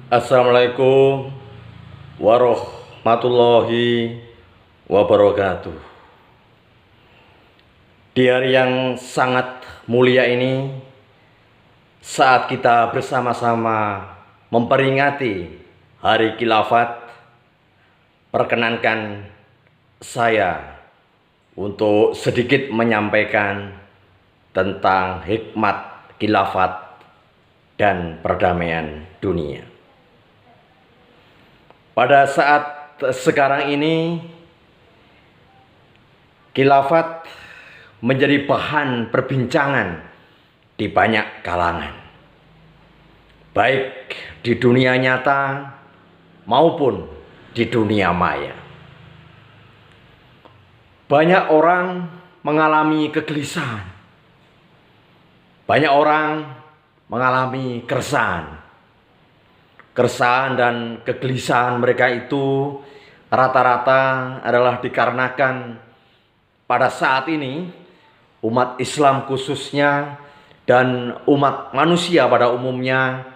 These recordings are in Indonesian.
Assalamualaikum warahmatullahi wabarakatuh. Di hari yang sangat mulia ini, saat kita bersama-sama memperingati Hari Khilafat, perkenankan saya untuk sedikit menyampaikan tentang hikmat khilafat dan perdamaian dunia. Pada saat sekarang ini, khilafat menjadi bahan perbincangan di banyak kalangan, baik di dunia nyata maupun di dunia maya. Banyak orang mengalami kegelisahan, banyak orang mengalami keresahan. Keresahan dan kegelisahan mereka itu rata-rata adalah dikarenakan pada saat ini umat Islam khususnya dan umat manusia pada umumnya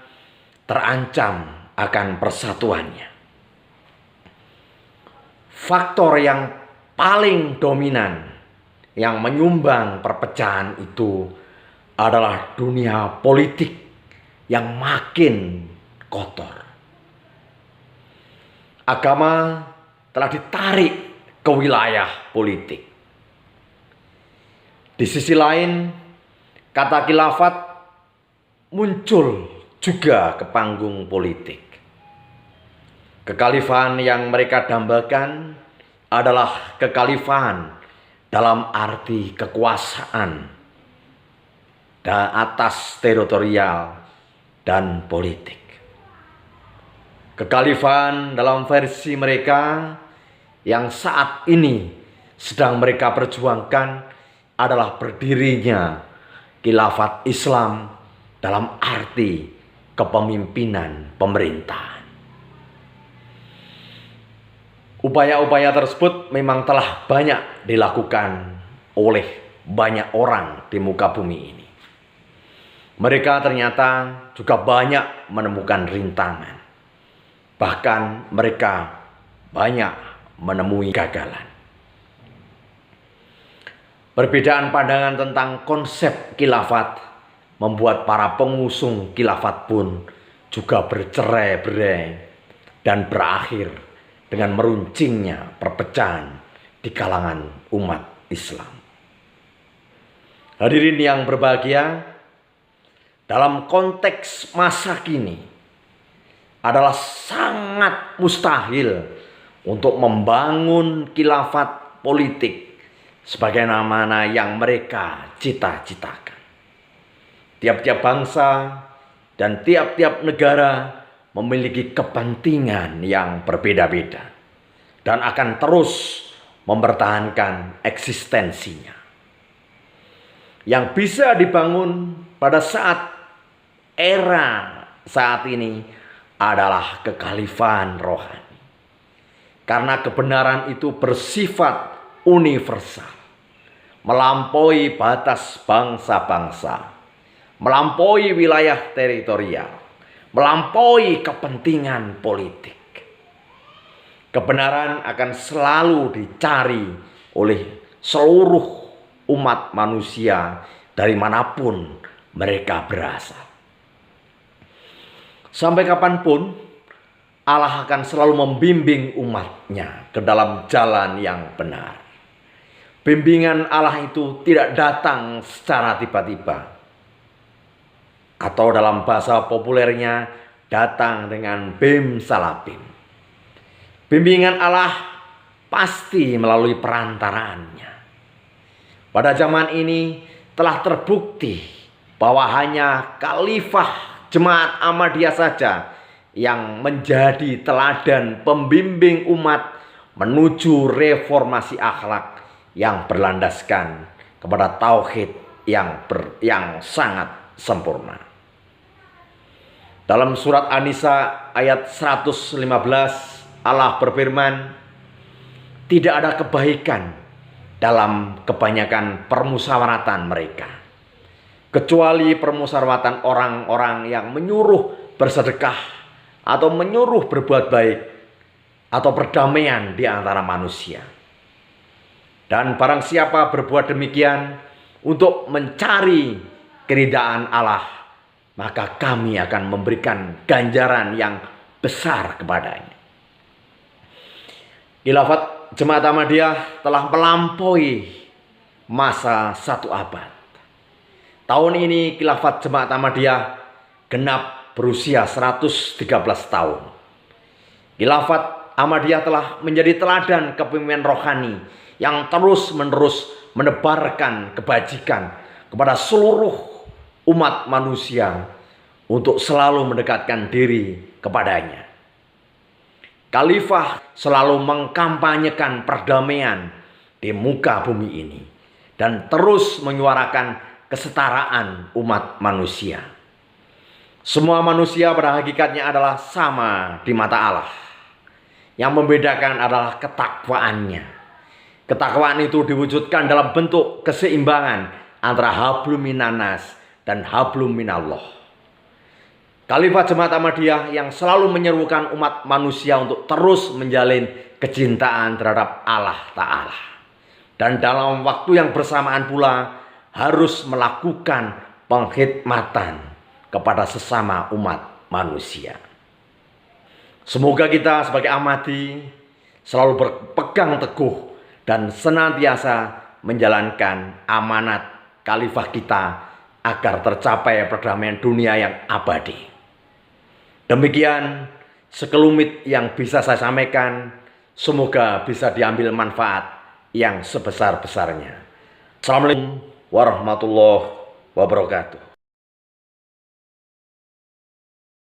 terancam akan persatuannya. Faktor yang paling dominan yang menyumbang perpecahan itu adalah dunia politik yang makin kotor. Agama telah ditarik ke wilayah politik. Di sisi lain, kata khilafat muncul juga ke panggung politik. Kekhalifahan yang mereka dambakan adalah kekhalifahan dalam arti kekuasaan atas teritorial dan politik. Kekhalifahan dalam versi mereka yang saat ini sedang mereka perjuangkan adalah berdirinya khilafat Islam dalam arti kepemimpinan pemerintahan. Upaya-upaya tersebut memang telah banyak dilakukan oleh banyak orang di muka bumi ini. Mereka ternyata juga banyak menemukan rintangan. Bahkan mereka banyak menemui gagalan. Perbedaan pandangan tentang konsep khilafat membuat para pengusung khilafat pun juga bercerai-berai dan berakhir dengan meruncingnya perpecahan di kalangan umat Islam. Hadirin yang berbahagia, dalam konteks masa kini adalah sangat mustahil untuk membangun khilafat politik sebagaimana yang mereka cita-citakan. Tiap-tiap bangsa dan tiap-tiap negara memiliki kepentingan yang berbeda-beda dan akan terus mempertahankan eksistensinya. Yang bisa dibangun pada era saat ini adalah kekhalifahan rohani. Karena kebenaran itu bersifat universal, melampaui batas bangsa-bangsa, melampaui wilayah teritorial, melampaui kepentingan politik. Kebenaran akan selalu dicari oleh seluruh umat manusia dari manapun mereka berasal. Sampai kapanpun Allah akan selalu membimbing umatnya ke dalam jalan yang benar. Bimbingan Allah itu tidak datang secara tiba-tiba, atau dalam bahasa populernya datang dengan bim salabim. Bimbingan Allah pasti melalui perantaraannya. Pada zaman ini telah terbukti bahwa hanya khalifah Jemaat Ahmadiyah saja yang menjadi teladan pembimbing umat menuju reformasi akhlak yang berlandaskan kepada tauhid yang sangat sempurna. Dalam surat An-Nisa ayat 115 Allah berfirman, tidak ada kebaikan dalam kebanyakan permusyawaratan mereka, kecuali permusyawaratan orang-orang yang menyuruh bersedekah atau menyuruh berbuat baik atau perdamaian di antara manusia. Dan barang siapa berbuat demikian untuk mencari keridaan Allah, maka kami akan memberikan ganjaran yang besar kepadanya. Khilafat Jemaat Ahmadiyah telah melampaui masa 1 abad. Tahun ini Khilafat Jemaat Ahmadiyah genap berusia 113 tahun. Khilafat Ahmadiyah telah menjadi teladan kepemimpinan rohani yang terus-menerus menebarkan kebajikan kepada seluruh umat manusia untuk selalu mendekatkan diri kepadanya. Khalifah selalu mengkampanyekan perdamaian di muka bumi ini dan terus menyuarakan kesetaraan umat manusia. Semua manusia pada hakikatnya adalah sama di mata Allah. Yang membedakan adalah ketakwaannya. Ketakwaan itu diwujudkan dalam bentuk keseimbangan antara hablum minannas dan hablum minallah. Khalifah Jemaat Ahmadiyah yang selalu menyerukan umat manusia untuk terus menjalin kecintaan terhadap Allah Ta'ala. Dan dalam waktu yang bersamaan pula harus melakukan pengkhidmatan kepada sesama umat manusia. Semoga kita sebagai Ahmadi selalu berpegang teguh dan senantiasa menjalankan amanat khalifah kita agar tercapai perdamaian dunia yang abadi. Demikian sekelumit yang bisa saya sampaikan, semoga bisa diambil manfaat yang sebesar-besarnya. Assalamualaikum warahmatullahi wabarakatuh.